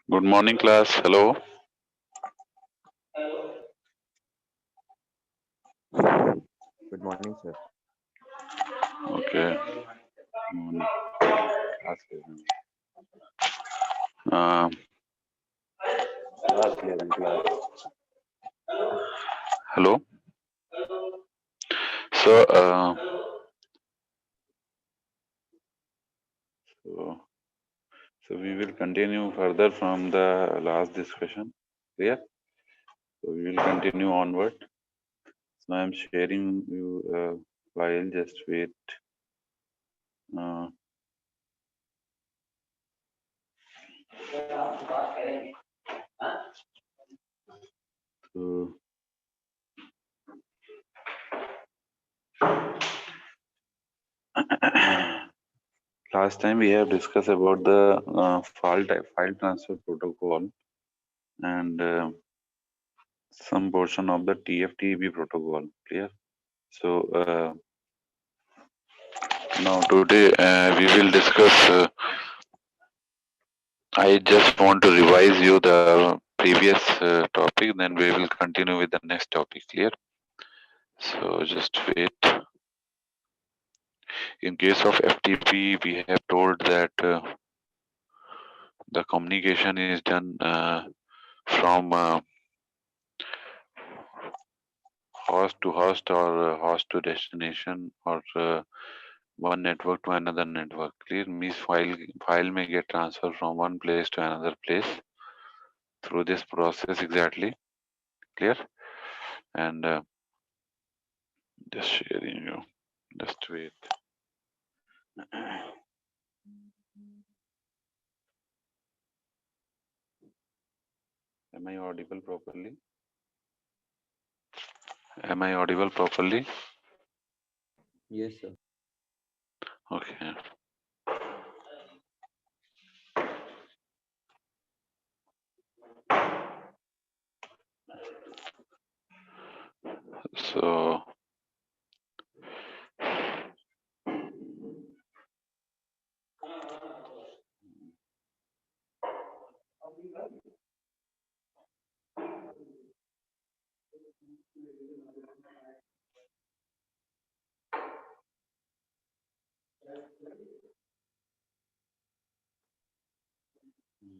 Good morning, class. Hello. Good morning, sir. Okay. Morning. Class eleven. Uh, class 11 class. Hello. So, so, so we will continue further from the last discussion. Clear? So we will continue onward. So I am sharing you file. Just wait. Uh, so last time we have discussed about the file transfer protocol and some portion of the TFTP protocol. Clear? So now today we will discuss. I just want to revise you the previous topic. Then we will continue with the next topic. Clear? So just wait. In case of FTP, we have told that the communication is done from host to host or host to destination or one network to another network. Clear? Means file may get transferred from one place to another place through this process exactly. Clear? And just sharing you. Just wait. Am I audible properly? Am I audible properly? Yes, sir. Okay. So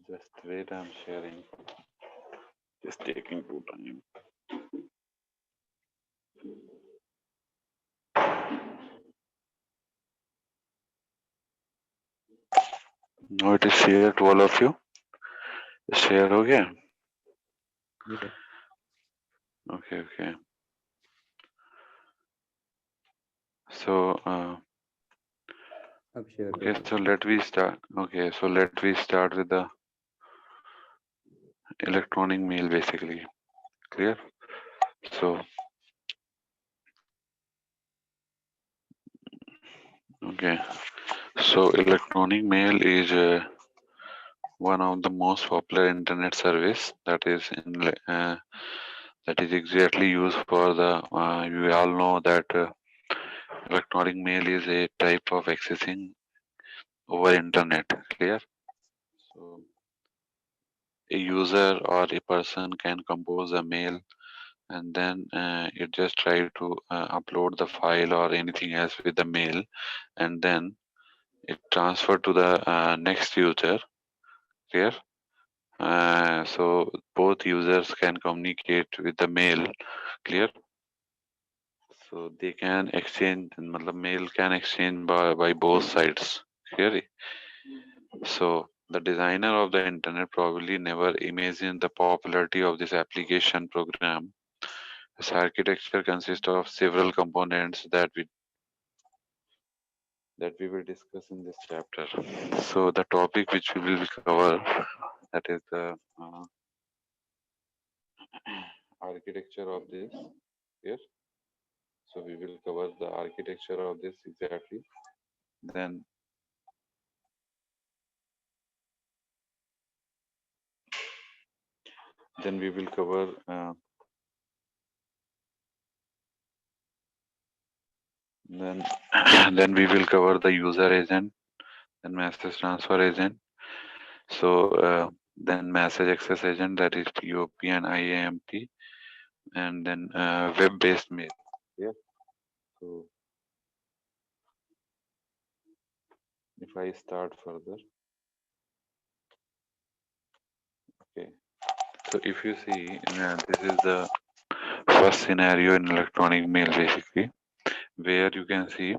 just wait. I'm sharing. Just taking too time. Now it is shared to all of you. Share हो गया? Yes, sir. Okay, okay. So अब share okay, करो. so let we start. Okay, so let we start with the electronic mail basically. Clear? So okay, so electronic mail is one of the most popular internet service that is exactly used for the. You all know that electronic mail is a type of accessing over internet. Clear? So a user or a person can compose a mail and then it just try to upload the file or anything else with the mail and then it transfer to the next user. Clear? So both users can communicate with the mail. Clear? So they can exchange, matlab mail can exchange by both sides. Clear? So the designer of the internet probably never imagined the popularity of this application program. This architecture consists of several components that we will discuss in this chapter. So the topic which we will cover, that is the architecture of this. Yes. So we will cover the architecture of this exactly. Then we will cover then then we will cover the user agent. then message transfer agent. So then message access agent, that is POP and IAMP, and then web-based mail. Yeah. So if I start further, okay. So if you see, this is the first scenario in electronic mail, basically, where you can see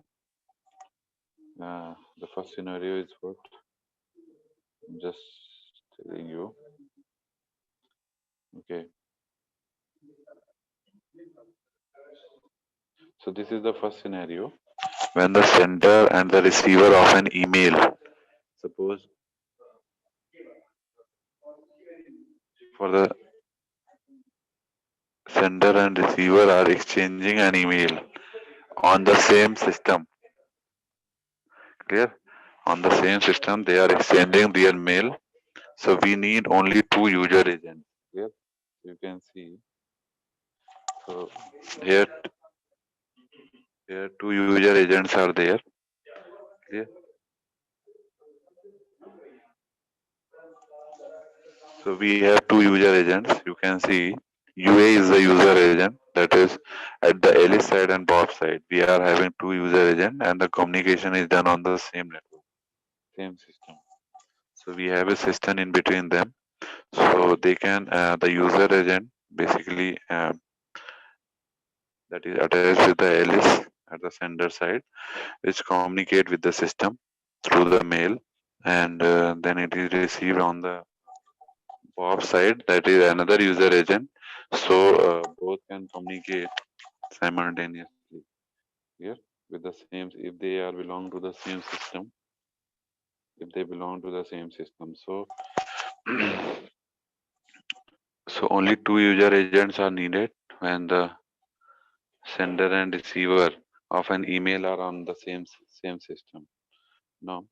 the first scenario is what I'm just telling you. Okay. So this is the first scenario when the sender and the receiver of an email, suppose for the sender and receiver are exchanging an email on the same system. Clear? On the same system, they are exchanging their mail. So we need only two user agents. Clear? You can see. So here, here two user agents are there. Clear? So we have two user agents. You can see UA is the user agent, that is at the Alice side and Bob side. We are having two user agents and the communication is done on the same network, same system. So we have a system in between them. So they can, the user agent basically that is attached with the Alice at the sender side, which communicate with the system through the mail, and then it is received on the Bob side, that is another user agent. So both can communicate simultaneously here with the same, if they are belong to the same system, if they belong to the same system. So so only two user agents are needed when the sender and receiver of an email are on the same system. Now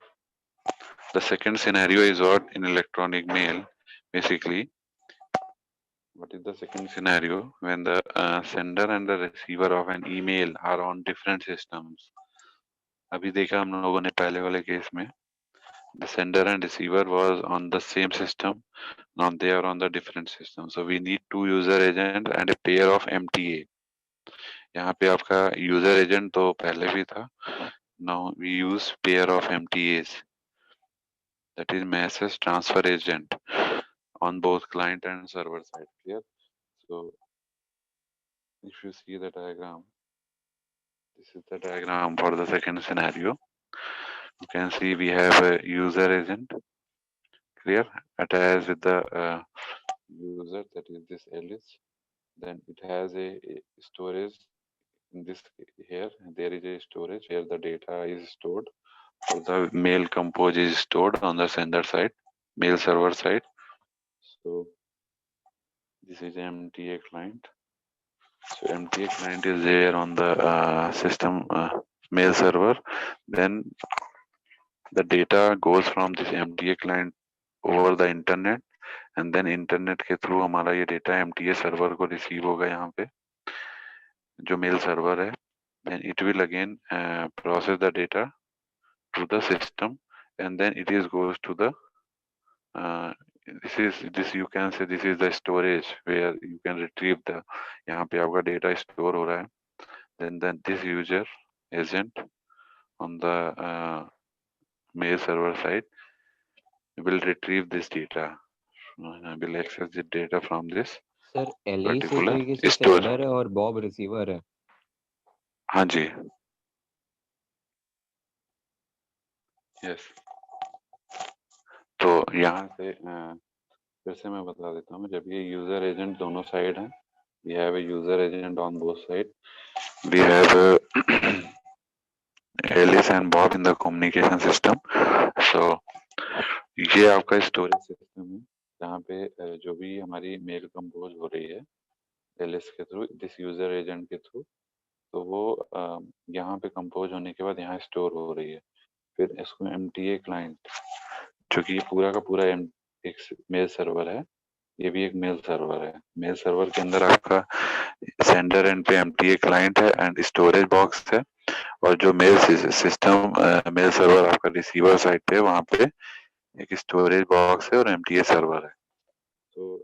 the second scenario is what in electronic mail, basically. What is the second scenario? When the sender and the receiver of an email are on different systems. अभी देखा हम लोगों ने पहले वाले case में the sender and receiver was on the same system. Now they are on the different system. So we need two user agent and a pair of MTA. यहाँ पे आपका user agent तो पहले भी था. Now we use pair of MTAs. That is message transfer agent on both client and server side. Clear? So if you see the diagram, this is the diagram for the second scenario. You can see we have a user agent, clear, attached with the user, that is this Alice. Then it has a storage in this here. There is a storage where the data is stored. So the mail compose is stored on the sender side, mail server side. So this is MTA client. So MTA client is there on the system mail server. Then the data goes from this MTA client over the internet, and then internet के through हमारा ये data MTA server को receive होगा यहाँ पे जो mail server है. Then it will again process the data to the system, and then it is goes to the this you can say this is the storage where you can retrieve the, यहाँ पे आपका data store हो रहा है. Then this user agent on the mail server side will retrieve this data, will access the data from this sir एलिस एक particular तरीके से store. सेंडर है और बॉब रिसीवर है. हाँ जी, यस. तो यहाँ से फिर से मैं बता देता हूँ. जब ये यूजर एजेंट दोनों साइड हैं, we have a user agent on both sides. We have Alice and Bob in the communication system. So ये आपका स्टोरेज सिस्टम है जहाँ पे जो भी हमारी मेल कंपोज हो रही है एलिस के थ्रू, दिस यूजर एजेंट के थ्रू, तो वो यहाँ पे कंपोज होने के बाद यहाँ स्टोर हो रही है. फिर इसको MTA क्लाइंट, जो कि पूरा का पूरा एक मेल सर्वर है, ये भी एक मेल सर्वर है। मेल सर्वर के अंदर आपका सेंडर एंड पे एमटीए क्लाइंट है एंड स्टोरेज बॉक्स है, और जो मेल सिस्टम मेल सर्वर आपका रिसीवर साइड पे वहां पे एक स्टोरेज बॉक्स है और एमटीए सर्वर है। तो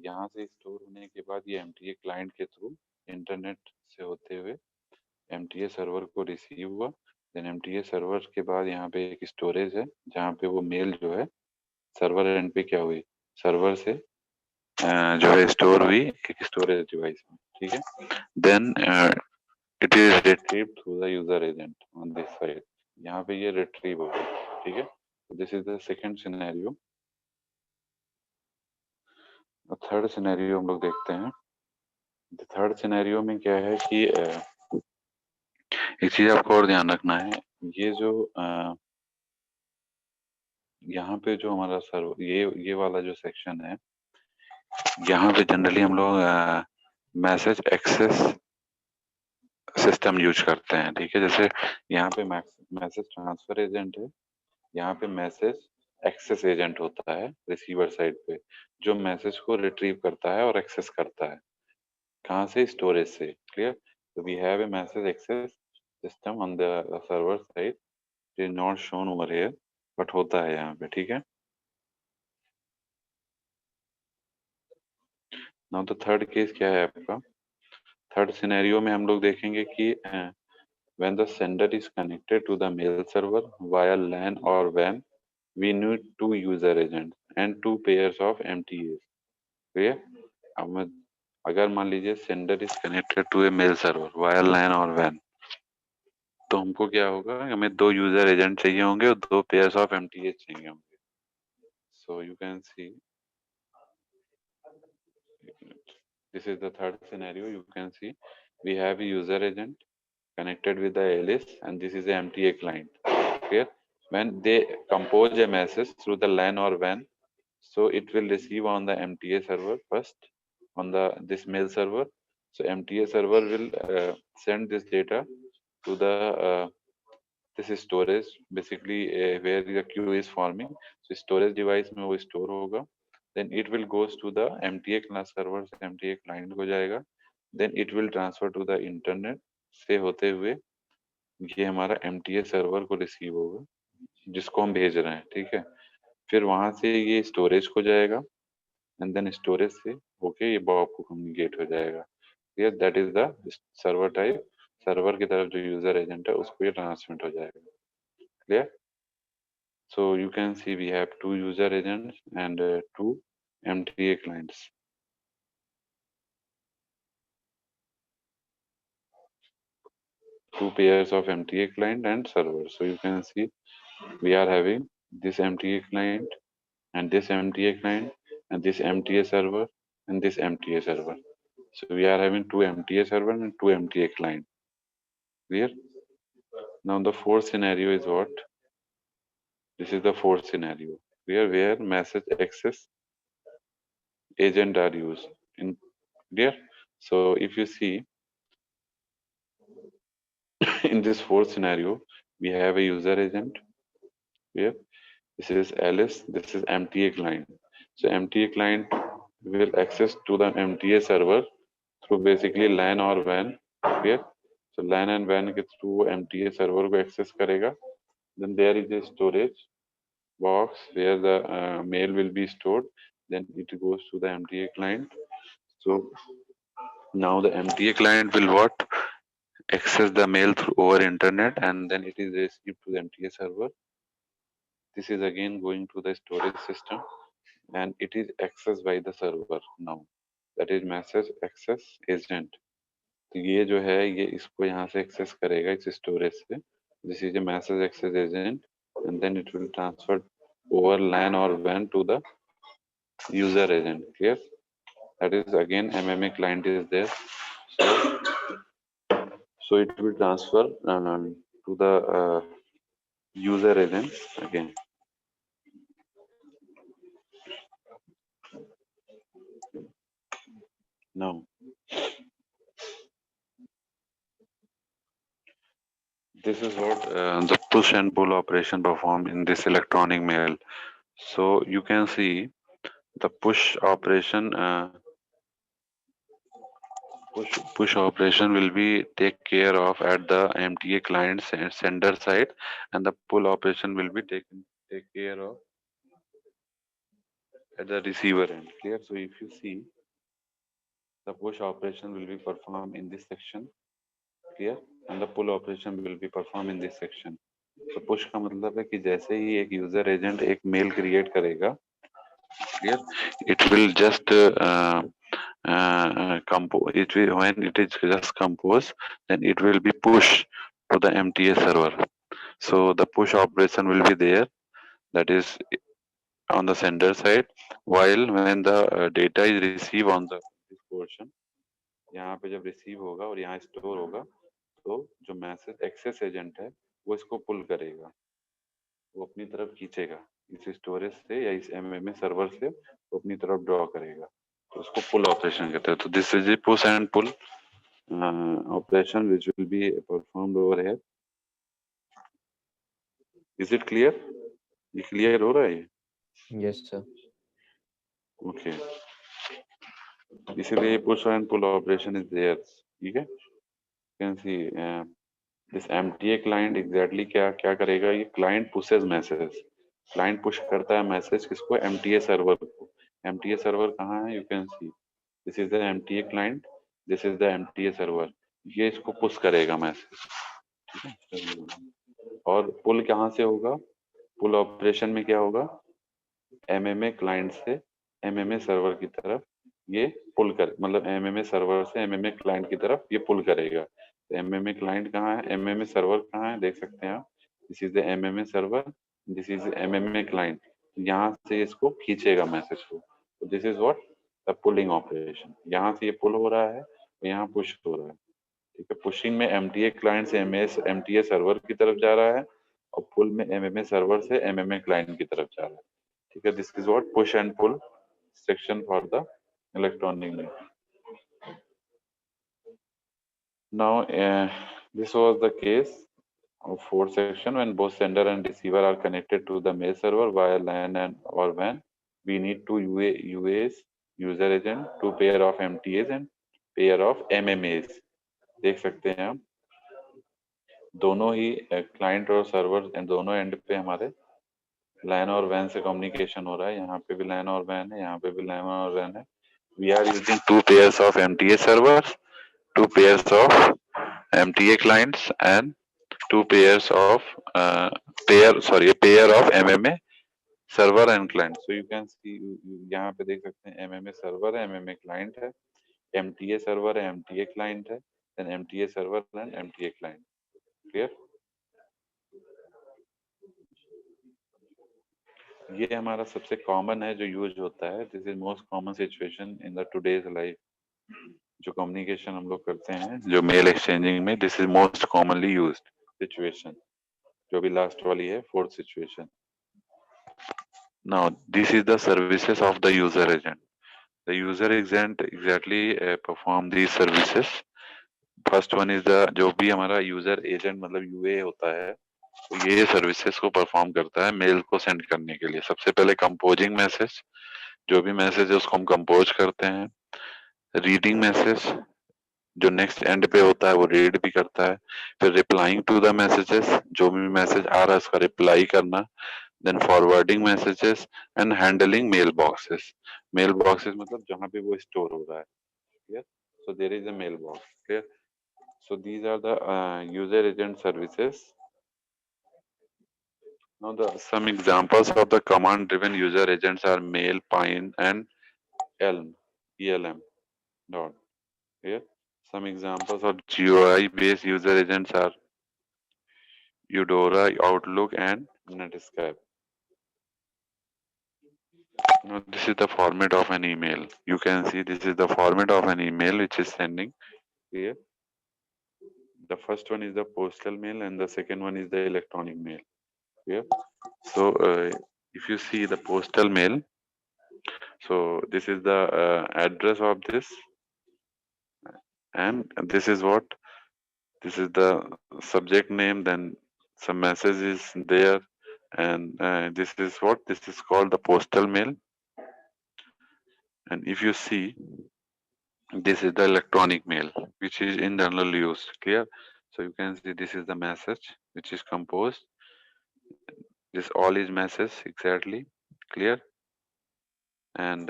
यहाँ से स्टोर होने के बाद ये एमटीए क्लाइंट के थ्रू इंटरनेट से होते हुए एमटीए सर्वर को रिसीव हुआ। देन एमटीए सर्वर के बाद यहाँ पे एक स्टोरेज है जहाँ पे वो मेल जो है सर्वर एंड पे क्या हुई, सर्वर से जो है स्टोर हुई एक स्टोरेज डिवाइस में, ठीक है। Then it is retrieve through the user agent on this side, यहाँ पे ये रिट्रीव हो गई, ठीक है। This is the second scenario. Third scenario हम लोग देखते हैं। थर्ड सिनेरियो में क्या है कि एक चीज आपको और ध्यान रखना है, ये जो यहाँ पे जो हमारा सर्वर ये वाला जो सेक्शन है, यहाँ पे जनरली हम लोग मैसेज एक्सेस सिस्टम यूज करते हैं, ठीक है। जैसे यहाँ पे मैसेज ट्रांसफर एजेंट है, यहाँ पे मैसेज एक्सेस एजेंट होता है रिसीवर साइड पे, जो मैसेज को रिट्रीव करता है और एक्सेस करता है, कहाँ से, स्टोरेज से, क्लियर। तो we have a message access system on the server side, it is not shown over here, but होता है यहाँ पे, ठीक है। नाउ तो थर्ड केस क्या है आपका, थर्ड सिनेरियो में हम लोग देखेंगे कि when the sender is connected to the mail server via LAN or WAN, we need two user agents and two pairs of MTAs, clear। अब मैं अगर मान लीजिए sender is connected to a mail server via LAN और वैन, तो हमको क्या होगा, हमें दो यूजर एजेंट चाहिए होंगे और दो पेयर्स ऑफ एमटीए चाहिए होंगे। सो you can C this is the third scenario. You can see we have a user agent connected with the ALS and this is the MTA client here. When they compose a message through the LAN or WAN, so it will receive on the MTA server first on the this mail server. So MTA server will send this data to the this is storage basically where the queue is forming. So storage device में वो store होगा, then it will goes to the MTA class server से MTA client को जाएगा, then it will transfer to the internet से होते हुए ये हमारा MTA सर्वर को रिसीव होगा जिसको हम भेज रहे हैं, ठीक है। फिर वहां से ये स्टोरेज को जाएगा एंड देन स्टोरेज से होके ये बॉब को कम्युनिकेट हो जाएगा, ये that is the server type. Server की तरफ जो यूजर एजेंट है उसको ये ट्रांसमिट हो जाएगा, clear. So you can see we have two user agents and two MTA clients. Two pairs of MTA client and server. So you can see we are having this MTA client and this MTA client and this MTA server and this MTA server. So we are having two MTA server and two MTA client. Clear? Now the fourth scenario is what? This is the fourth scenario. Where message access agent are used. In clear? So if you see in this fourth scenario, we have a user agent here. This is Alice. This is MTA client. So MTA client will access to the MTA server through basically LAN or WAN here. So LAN and WAN के through MTA server को access करेगा. Then there is a storage box where the mail will be stored. Then it goes to the MTA client. So now the MTA client will what? Access the mail through over internet and then it is received to the MTA server. This is again going to the storage system and it is accessed by the server now. That is message access agent. तो ये जो है ये इसको यहाँ से access करेगा इस स्टोरेज से. This is a message access agent and then it will transfer over LAN or WAN to the user agent. Clear? That is again MMA client is there. So it will transfer to the user agent again. Now, this is what the push and pull operation perform in this electronic mail. So you can see the push operation will be take care of at the MTA client sender side, and the pull operation will be take care of at the receiver end. Clear? So if you see, the push operation will be performed in this section. Clear? And the pull operation will be performed in this section. So push का मतलब है कि जैसे ही एक user agent एक mail create करेगा, clear, it will just it will, when it is just composed, then it will be pushed to the MTA server. So the push operation will be there, that is on the sender side, while when the data is received on the this portion, यहाँ पे जब receive होगा और यहाँ store होगा, तो जो message access agent है वो इसको पुल करेगा, वो अपनी तरफ खींचेगा इस स्टोरेज से या इस एमएमए सर्वर से, वो अपनी तरफ ड्रॉ करेगा, तो उसको पुल ऑपरेशन कहते हैं. तो this is a push and pull operation which will be performed over here. Is it clear? ये क्लियर हो रहा है? Yes, sir. ओके, इसीलिए push and pull operation is there. ठीक है, can see this MTA client exactly क्या क्या करेगा. ये client pushes message, client push करता है मैसेज किसको, एमटीए सर्वर को. एमटीए सर्वर कहाँ है? You can see this is the MTA client, this is the MTA server. ये इसको पुश करेगा मैसेज, ठीक है. और पुल कहाँ से होगा? पुल ऑपरेशन में क्या होगा, एमएमए क्लाइंट से एमएमए सर्वर की तरफ ये पुल कर, मतलब एमएमए सर्वर से एमएमए क्लाइंट की तरफ ये पुल करेगा. तो एमएमए क्लाइंट कहाँ है, एमएमए सर्वर कहाँ है, देख सकते हैं आप. This is the MMA server, this is MMA client. यहाँ से इसको खींचेगा मैसेज को. तो this is what the pulling operation. यहाँ से ये पुल हो रहा है, यहाँ पुश हो रहा है. ठीक है, पुशिंग में एमटीए क्लाइंट से एमटीए सर्वर की तरफ जा रहा है, और पुल में एमएमए सर्वर से एमएमए क्लाइंट की तरफ जा रहा है. ठीक है, this is what push and pull section for the electronic mail. Now, this was the case of fourth section when both sender and receiver are connected to the mail server via LAN and or WAN. We need two UAs, user agent, two pair of MTAs and pair of MMAs. देख सकते हैं आप, दोनों ही client और server दोनों and पे हमारे LAN और WAN से कम्युनिकेशन हो रहा है. यहाँ पे भी LAN और WAN है, यहाँ पे भी LAN और WAN है. We are using two pairs of MTA servers, two pairs of MTA clients, and two pairs of a pair of MMA server and client. So you can see यहाँ पे देख सकते हैं MMA server है, MMA client है, MTA server है, MTA client है, then MTA server and MTA client. Clear? ये हमारा सबसे कॉमन है जो यूज होता है. This is most common situation in the today's life. जो कम्युनिकेशन हम लोग करते हैं जो मेल एक्सचेंजिंग में, this is most commonly used situation, जो भी लास्ट वाली है fourth situation. Now this is the services of the user agent. The user agent exactly perform these services. First one is the, जो भी हमारा user agent मतलब UA होता है, तो ये सर्विसेज को परफॉर्म करता है मेल को सेंड करने के लिए. सबसे पहले कंपोजिंग मैसेज, जो भी मैसेज है उसको हम कंपोज करते हैं. रीडिंग मैसेज, जो नेक्स्ट एंड पे होता है वो रीड भी करता है. फिर रिप्लाइंग टू द मैसेजेस, जो भी मैसेज आ रहा है उसका रिप्लाई करना. Then forwarding messages and handling mail boxes. Mail boxes मतलब जहां पे वो स्टोर हो रहा है. Clear? So there is a mail box. Clear? So these are the user agent services. Now the some examples of the command driven user agents are Mail, Pine and Elm, ELM. Dot. Here some examples of GUI based user agents are Eudora, Outlook and Netscape. Now this is the format of an email. You can see this is the format of an email which is sending here. The first one is the postal mail and the second one is the electronic mail. Here. So if you see the postal mail, so this is the address of this, and this is what, this is the subject name, then some message is there, and this is what, this is called the postal mail. And if you see, this is the electronic mail which is internal use. Clear? So you can see this is the message which is composed. This all is message exactly. Clear? And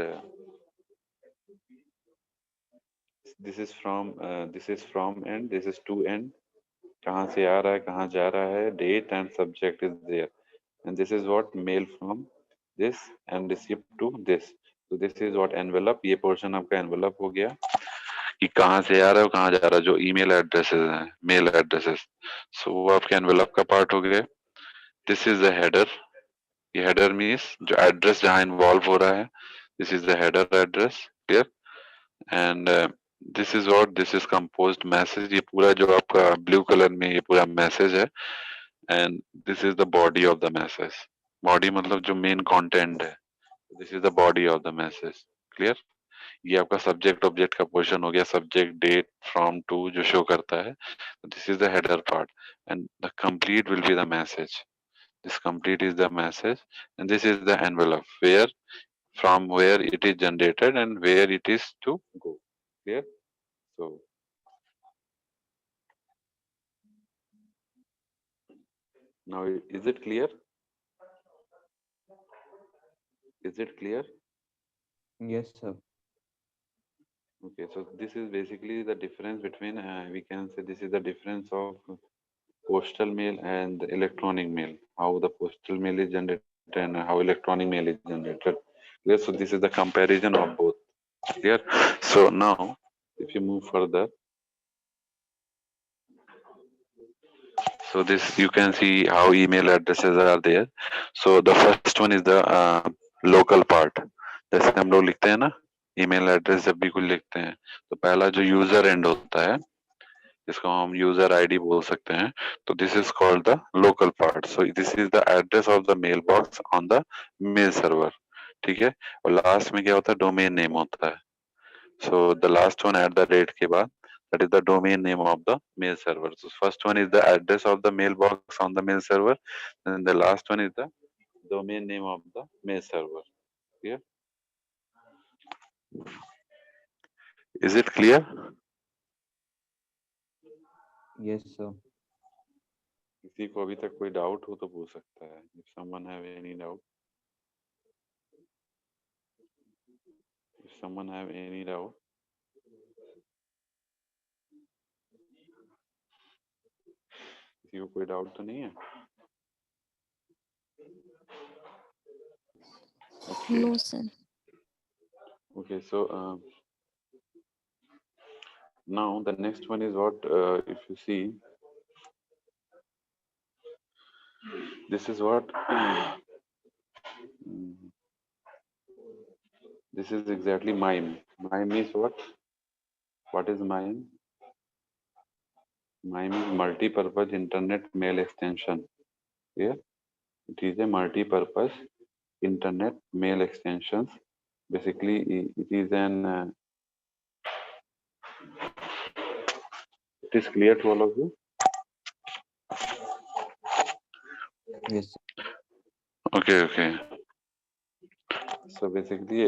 this is from and this is to end. कहाँ से आ रहा है कहाँ जा रहा है, date and subject is there, and this is what mail from this and receipt to this. So this is what envelope, ये portion आपका envelope हो गया कि कहाँ से आ रहा है और कहाँ जा रहा है, जो email addresses हैं, mail addresses, so वो आपके envelope का part हो गया. This is the header. ये header means जो address जहाँ involve हो रहा है, this is the header address. Clear? And this is composed message. ये पूरा जो आपका blue color में ये पूरा message है. And this is the body of the message. Body मतलब जो main content है. This is the body of the message. Clear? ये आपका subject object का portion हो गया. Subject, date, from, to जो show करता है. This is the header part, and the complete will be the message. This complete is the message, and this is the envelope where from where it is generated and where it is to go. Clear? So now is it clear? Is it clear? Yes, sir. Okay, so this is basically the difference between, we can say this is the difference of postal mail and the electronic mail. How the postal mail is generated and how electronic mail is generated. Clear? So this is the comparison of both. Clear? So now, if you move further, so this you can see how email addresses are there. So the first one is the local part. जैसे हम लोग लिखते हैं ना, email address जब भी कुछ लिखते हैं तो पहला जो यूजर एंड होता है जिसको हम यूजर आईडी बोल सकते हैं, तो this is called the local part. So this is the address of the mail box on the mail server. ठीक है. और लास्ट में क्या होता है, डोमेन नेम होता है. So the last one at the rate के बाद, that is the domain name of the mail server. So first one is the address of the mailbox on the mail server, and the last one is the domain name of the mail server. Clear? Is it clear? Yes, sir. किसी को अभी तक कोई doubt हो तो पूछ सकता है. If someone have any doubt, if someone have any doubt, किसी को कोई डाउट तो नहीं है? Okay. No, sir. Okay, so now the next one is what, if you see, this is what this is exactly MIME. MIME is what? What is MIME? MIME is multi-purpose internet mail extension. Yeah, it is a multi-purpose internet mail extensions. Basically, it is an. It is clear to all of you. Yes, sir. Okay, okay. So basically,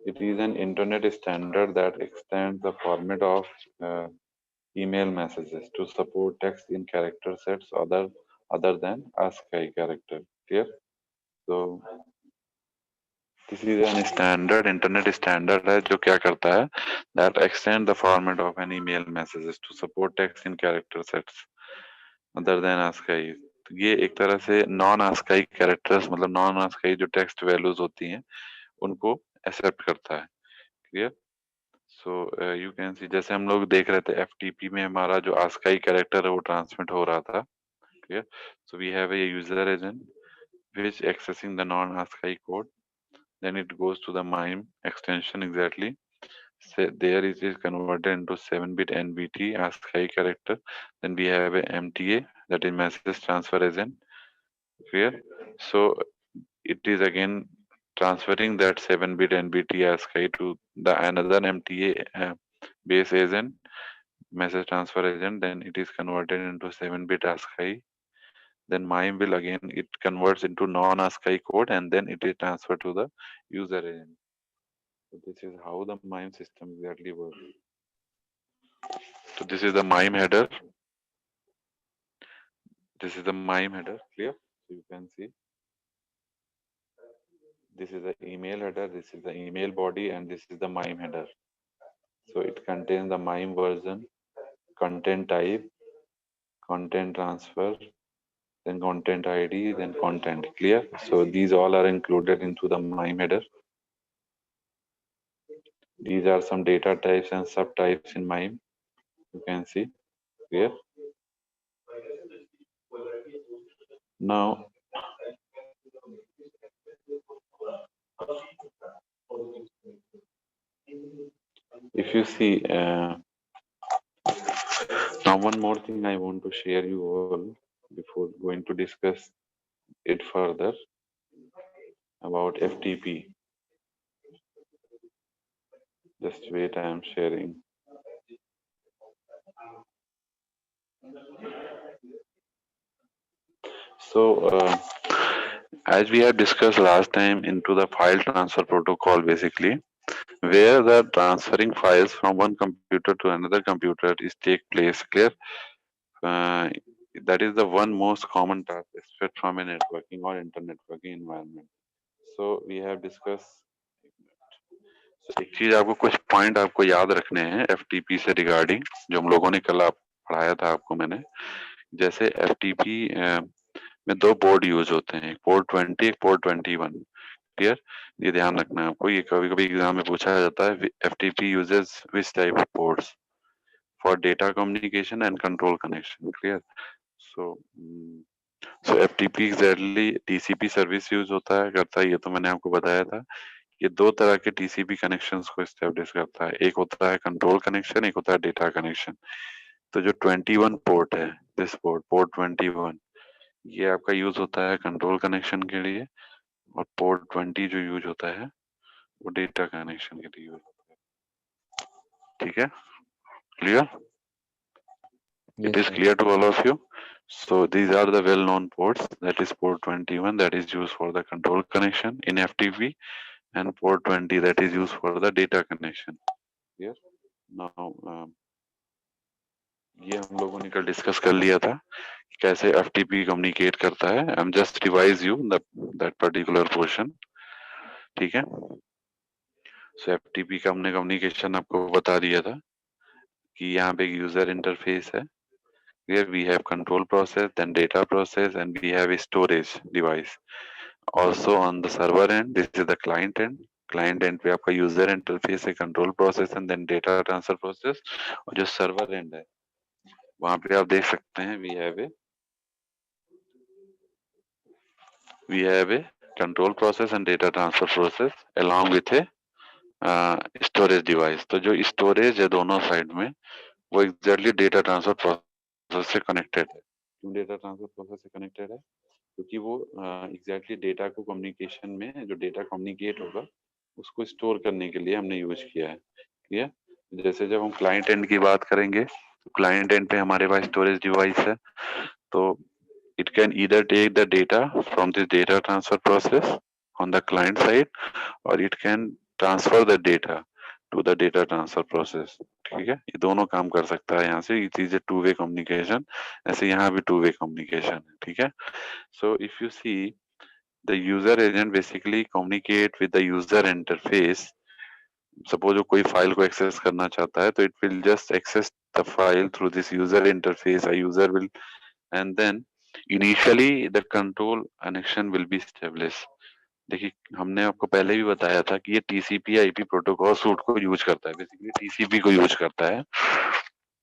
it is an internet standard that extends the format of email messages to support text in character sets other than ASCII character. Clear? So this is an standard, internet standard है जो क्या करता है, that extend the format of an email messages to support text in character sets other than ASCII. तो ये एक तरह से नॉन ASCII कैरेक्टर्स, मतलब नॉन ASCII जो टेक्स्ट वैल्यूज होती हैं उनको एक्सेप्ट करता है. क्लियर? सो यू कैन सी, जैसे हम लोग देख रहे थे FTP में हमारा जो ASCII कैरेक्टर है वो ट्रांसमिट हो रहा था. Clear? So we have a user agent which accessing the non ASCII code, then it goes to the MIME extension exactly. So there it is converted into 7-bit NBT ASCII character. Then we have a MTA, that is message transfer agent. Clear? So it is again transferring that 7-bit NBT ASCII to the another MTA base agent, message transfer agent. Then it is converted into 7-bit ASCII. then MIME will again, it converts into non-ASCII code, and then it is transferred to the user agent. So this is how the MIME system exactly works. So this is the MIME header. This is the MIME header, clear? So you can see this is the email header, this is the email body, and this is the MIME header. So it contains the MIME version, content type, content transfer, then content ID, then content, clear? So these all are included into the MIME header. These are some data types and subtypes in MIME. You can see here. Now, if you see, now one more thing I want to share you all before going to discuss it further about FTP. Just wait, I am sharing. So, as we have discussed last time into the file transfer protocol, basically, where the transferring files from one computer to another computer is take place, clear? Uh, that is the one most common task expected from a networking or internetworking environment. So we have discussed. So एक चीज आपको कुछ point आपको याद रखने हैं FTP से regarding जो हम लोगों ने कल आप पढ़ाया था आपको मैंने जैसे एफटीपी में दो पोर्ट यूज होते हैं पोर्ट 20 एक पोर्ट 21 क्लियर ये ध्यान रखना है आपको ये कभी कभी एग्जाम में पूछा जाता है FTP uses which type of ports for data communication and control connection clear so so FTP exactly TCP service use होता है करता है ये तो मैंने आपको बताया था ये दो तरह के टीसीपी कनेक्शंस को एस्टेब्लिश करता है एक होता है कंट्रोल कनेक्शन एक होता है डेटा कनेक्शन तो जो 21 पोर्ट है दिस पोर्ट 21 ये आपका यूज होता है कंट्रोल कनेक्शन के लिए और पोर्ट 20 जो यूज होता है वो डेटा कनेक्शन के लिए यूज होता है ठीक है clear Yes, it is sir. clear to all of you so these are the well known ports that is port 21 that is used for the control connection in FTP and port 20 that is used for the data connection here now ये हम लोगों ने कल discuss कर लिया था कैसे FTP communicate करता है आई am just revise you that particular portion ठीक है सो एफटीपी का हमने कम्युनिकेशन आपको बता दिया था कि यहाँ पे एक यूजर इंटरफेस है where we have control process then data process and we have a storage device also on the server end this is the client end पे आपका यूजर इंटरफेस है control process and then data transfer process और जो server and है वहां पे आप देख सकते हैं we have a control process and data transfer process along with a storage device तो जो स्टोरेज है दोनों साइड में वो एग्जैक्टली डेटा ट्रांसफर प्रोसेस से कनेक्टेड है क्यों डेटा ट्रांसफर प्रोसेस से कनेक्टेड है क्योंकि वो एग्जैक्टली डेटा को कम्युनिकेशन में जो डेटा कम्युनिकेट होगा उसको स्टोर करने के लिए हमने यूज किया है ठीक है जैसे जब हम क्लाइंट एंड की बात करेंगे तो क्लाइंट एंड पे हमारे पास स्टोरेज डिवाइस है तो it can either take the data from this data transfer process on the client side or it can transfer the data to the data transfer process ठीक है ये दोनों काम कर सकता है यहाँ से ये चीज है टू वे कम्युनिकेशन ऐसे यहाँ भी टू वे कम्युनिकेशन है ठीक है so if you see the user agent basically communicate with the user interface suppose वो कोई फाइल को एक्सेस करना चाहता है तो it will just access the file through this user interface a user will and then initially the control connection will be established देखिए हमने आपको पहले भी बताया था कि ये टीसीपी आईपी प्रोटोकॉल सूट को यूज करता है बेसिकली टीसीपी को यूज करता है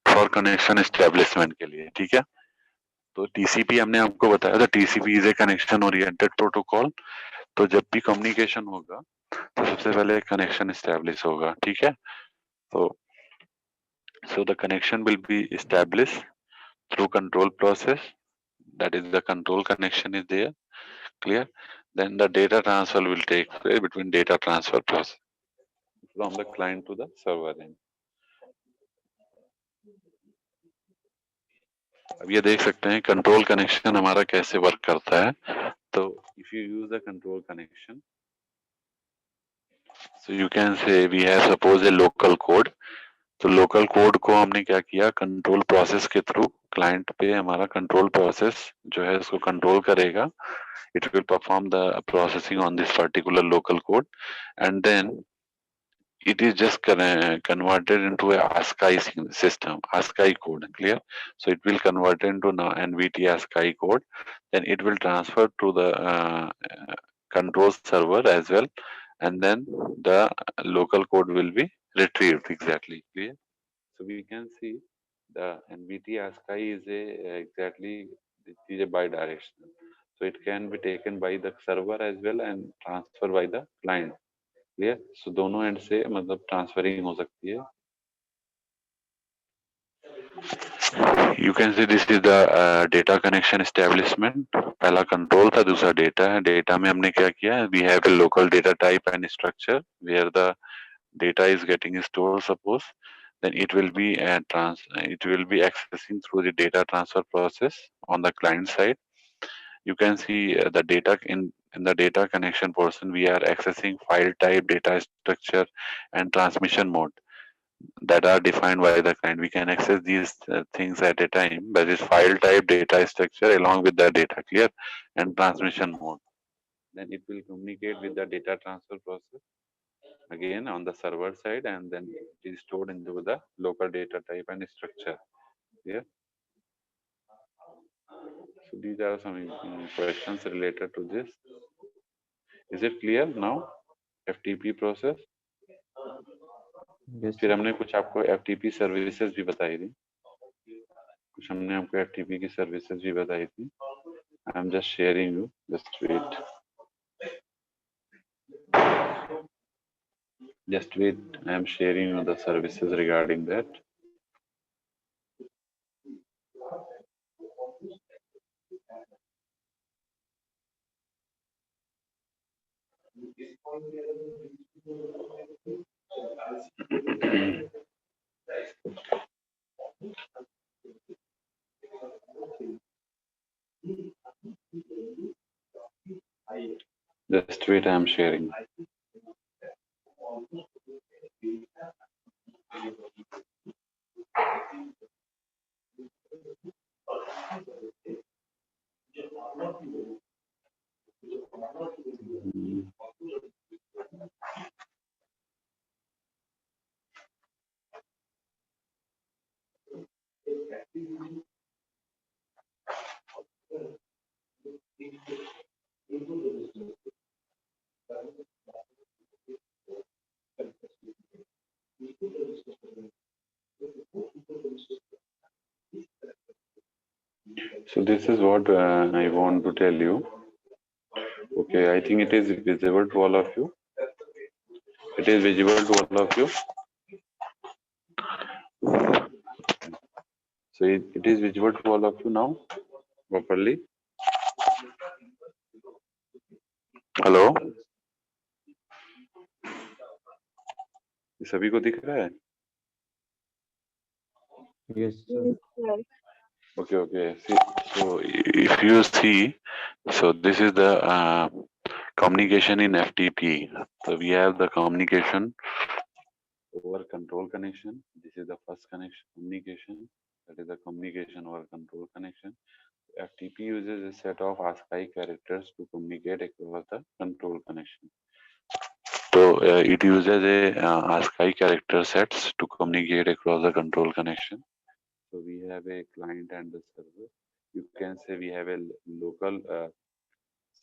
फॉर कनेक्शन एस्टेब्लिशमेंट के लिए ठीक है तो टीसीपी हमने आपको बताया था TCP is a connection oriented protocol तो जब भी कम्युनिकेशन होगा तो सबसे पहले कनेक्शन एस्टेब्लिश होगा ठीक है तो so the connection will be established through control process that is the control connection is there clear then the data transfer will take place between data transfer process from the client to the server end अब ये देख सकते हैं control connection हमारा कैसे work करता है। तो if you use the control connection, so you can say we have suppose a local code. तो लोकल कोड को हमने क्या किया, कंट्रोल प्रोसेस के थ्रू क्लाइंट पे हमारा कंट्रोल प्रोसेस जो है उसको कंट्रोल करेगा। It will perform the processing on this particular local code and then it is just converted into a ASCII system, ASCII code, clear? So it will convert into now NVT ASCII code, then it will transfer to the control server as well, and then the local code will be retrieved, exactly, clear? So we can see the NVT ASCII is a exactly, it is a bidirectional. So it can be taken by the server as well and transfer by the client. Clear? So दोनों end से मतलब transferring हो सकती है। You can see this is the data connection establishment. पहला control था, दूसरा data है। डेटा में हमने क्या किया, we have a local data type and structure where the data is getting stored, suppose, then it will be accessing through the data transfer process on the client side. You can see the data in the data connection portion, we are accessing file type, data structure and transmission mode that are defined by the client. We can access these things at a time, that is file type, data structure along with the data, clear, and transmission mode. Then it will communicate with the data transfer process again on the server side, and then it is stored into the local data type and structure. Yeah. So these are some questions related to this. Is it clear now? FTP process. Yes, फिर sir. हमने कुछ आपको FTP services भी बताई थी, कुछ हमने आपको FTP की सर्विसेज भी बताई थी। I am just sharing you, just wait, I am sharing you the services regarding that. Just wait, I am sharing. So this is what I want to tell you. Okay, I think it is visible to all of you. It is visible to all of you. So it is visible to all of you now properly. Hello, सभी को दिख रहा है? Yes, sir. Okay, okay. See, so if you see, so this is the communication in FTP. So we have the communication over control connection. This is the first connection communication. That is the communication over control connection. FTP uses a set of ASCII characters to communicate across the control connection. So it uses a ASCII character sets to communicate across the control connection. So we have a client and the server. You can say we have a local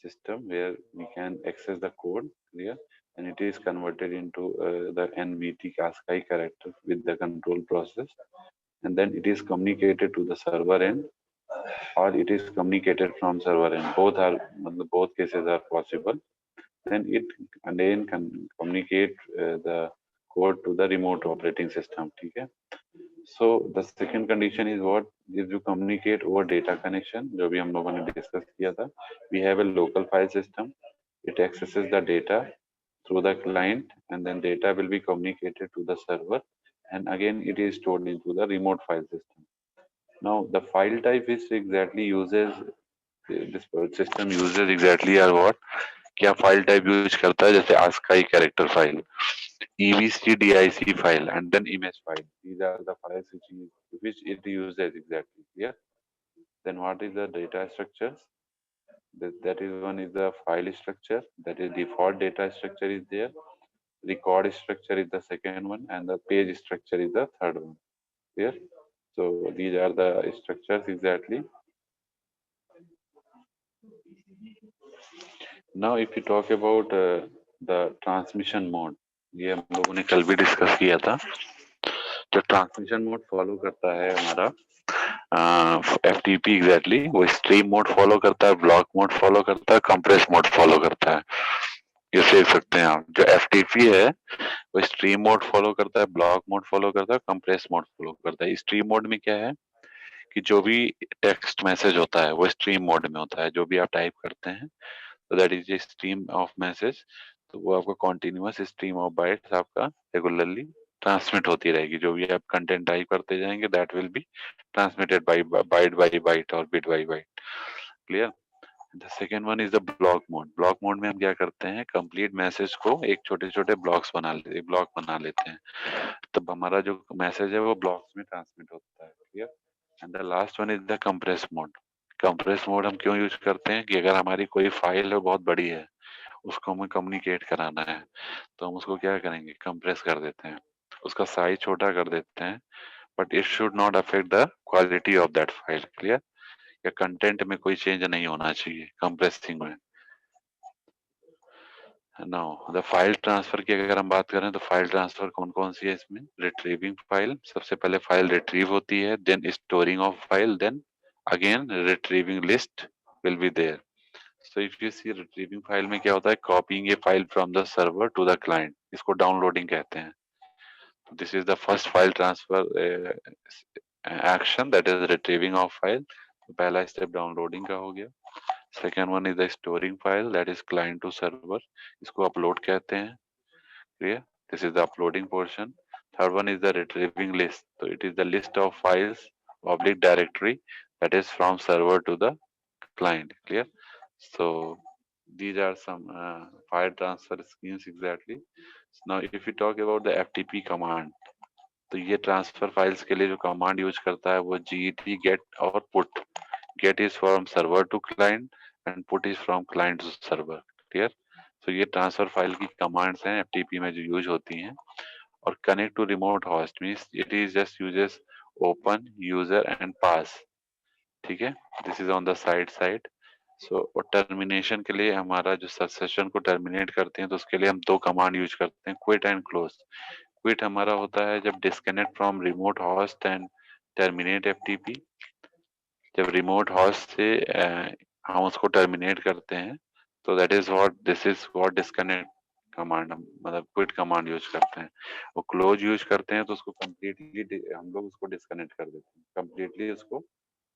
system where we can access the code, clear, and it is converted into the NVT ASCII character with the control process, and then it is communicated to the server end, or it is communicated from server end. Both cases are possible. Then it again can communicate the code to the remote operating system. Okay. So the second condition is what is you communicate over data connection, जो भी हम लोगों ने discuss किया था. We have a local file system. It accesses the data through the client, and then data will be communicated to the server, and again it is stored into the remote file system. Now the file type is exactly uses this system uses exactly are what क्या file type use करता है जैसे ASCII character file EBC DIC file and then image file. These are the files which it uses exactly. Yeah. Then what is the data structures? That is one is the file structure. That is default data structure is there. Record structure is the second one, and the page structure is the third one. Clear? So these are the structures exactly. Now, if you talk about the transmission mode, ये हम लोगों ने कल भी discuss किया था. जो transmission mode follow करता है हमारा FTP एग्जैक्टली वो स्ट्रीम मोड फॉलो करता है, ब्लॉक मोड फॉलो करता है, कंप्रेस मोड फॉलो करता है. ये देख सकते हैं आप. जो FTP है वो स्ट्रीम मोड फॉलो करता है, ब्लॉक मोड फॉलो करता है, कंप्रेस मोड फॉलो करता है. स्ट्रीम मोड में क्या है कि जो भी टेक्स्ट मैसेज होता है वो स्ट्रीम मोड में होता है. जो भी आप टाइप करते हैं तो that is a stream of message. तो वो आपका कॉन्टिन्यूअस स्ट्रीम ऑफ बाइट्स आपका रेगुलरली ट्रांसमिट होती रहेगी. जो भी आप कंटेंट टाइप करते जाएंगे that will be transmitted byte बाइट और bit by byte. Clear? The second one is the block mode. Block mode में हम क्या करते हैं कंप्लीट मैसेज को एक छोटे छोटे ब्लॉक बना लेते हैं. तब हमारा जो मैसेज है वो ब्लॉक्स में ट्रांसमिट होता है. Clear? And the last one is the compress mode. Compress mode हम क्यों यूज करते हैं कि अगर हमारी कोई फाइल है बहुत बड़ी है उसको हमें कम्युनिकेट कराना है तो हम उसको क्या करेंगे कंप्रेस कर देते हैं, उसका साइज छोटा कर देते हैं. But it should not affect the quality of that file. Clear? या कंटेंट में कोई चेंज नहीं होना चाहिए कंप्रेसिंग में. नाउ द फाइल ट्रांसफर की अगर हम बात करें तो फाइल ट्रांसफर कौन कौन सी है इसमें. रिट्रीविंग फाइल, सबसे पहले फाइल रिट्रीव होती है, then storing of file, then again retrieving list will be there. So if you see retrieving file में क्या होता है copying a file from the server to the client, इसको डाउनलोडिंग कहते हैं. This is the first file transfer action that is retrieving of file. पहला step downloading का हो गया. Second one is the storing file that is client to server, इसको upload कहते हैं. Clear? This is the uploading portion. Third one is the retrieving list, तो it is the list of files public directory that is from server to the client. Clear? So these are some file transfer schemes exactly. Now if we talk about the FTP command, तो ये transfer files के लिए जो command use करता है वो GET get और put. Get is from server to client and put is from client to server. Clear? So ये ट्रांसफर फाइल की कमांड्स हैं FTP में जो यूज होती हैं. और connect to remote host means it is just uses open user and pass. ठीक है? This is on the side. So और टर्मिनेशन के लिए हमारा जो सेशन को टर्मिनेट करते हैं तो उसके लिए हम दो कमांड यूज करते हैं, क्विट एंड क्लोज. क्विट हमारा होता है जब disconnect from remote host and terminate FTP. जब रिमोट होस्ट से हम उसको टर्मिनेट करते हैं तो that is what this is what disconnect command मतलब क्विट कमांड यूज करते हैं. वो क्लोज यूज करते हैं तो उसको कम्प्लीटली हम लोग उसको डिस्कनेक्ट कर देते हैं, कम्प्लीटली उसको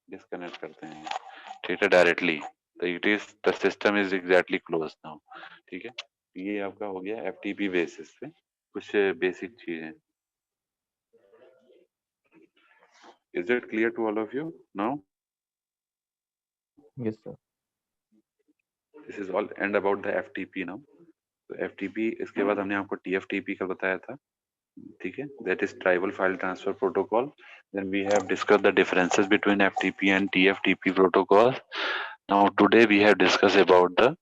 डिस्कनेक्ट करते हैं. ठीक है? डायरेक्टली. तो it is the system is exactly close now. ठीक है? ये आपका हो गया FTP बेसिस पे कुछ बेसिक चीजें. Is it clear to all of you now? Yes, sir. This is all and about the FTP now. तो FTP इसके बाद हमने आपको TFTP का बताया था. ठीक है? That is trivial file transfer protocol. Then we have discussed the differences between FTP and TFTP protocol. Now today we have discuss about the,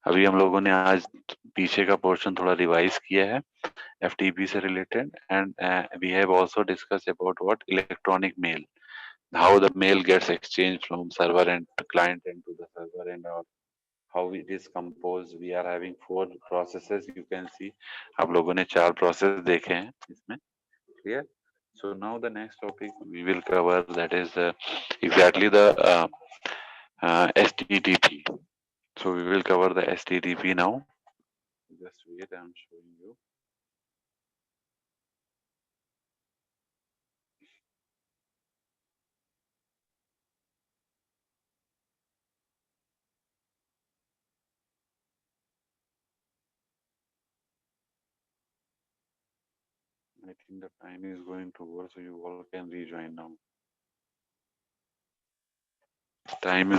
अभी हम लोगों ने आज पीछे का पोर्शन थोड़ा रिवाइज किया है FTP से related. And we have also discuss about what electronic mail, how the mail gets exchanged from server and to client and to the server and how it is composed. We are having 4 processes you can see. आप लोगों ने 4 process देखे हैं इसमें. Clear? So now the next topic we will cover that is exactly the STTP. So we will cover the STTP now. Just wait, I am showing you. I think the time is going to over, so you all can rejoin now. Time is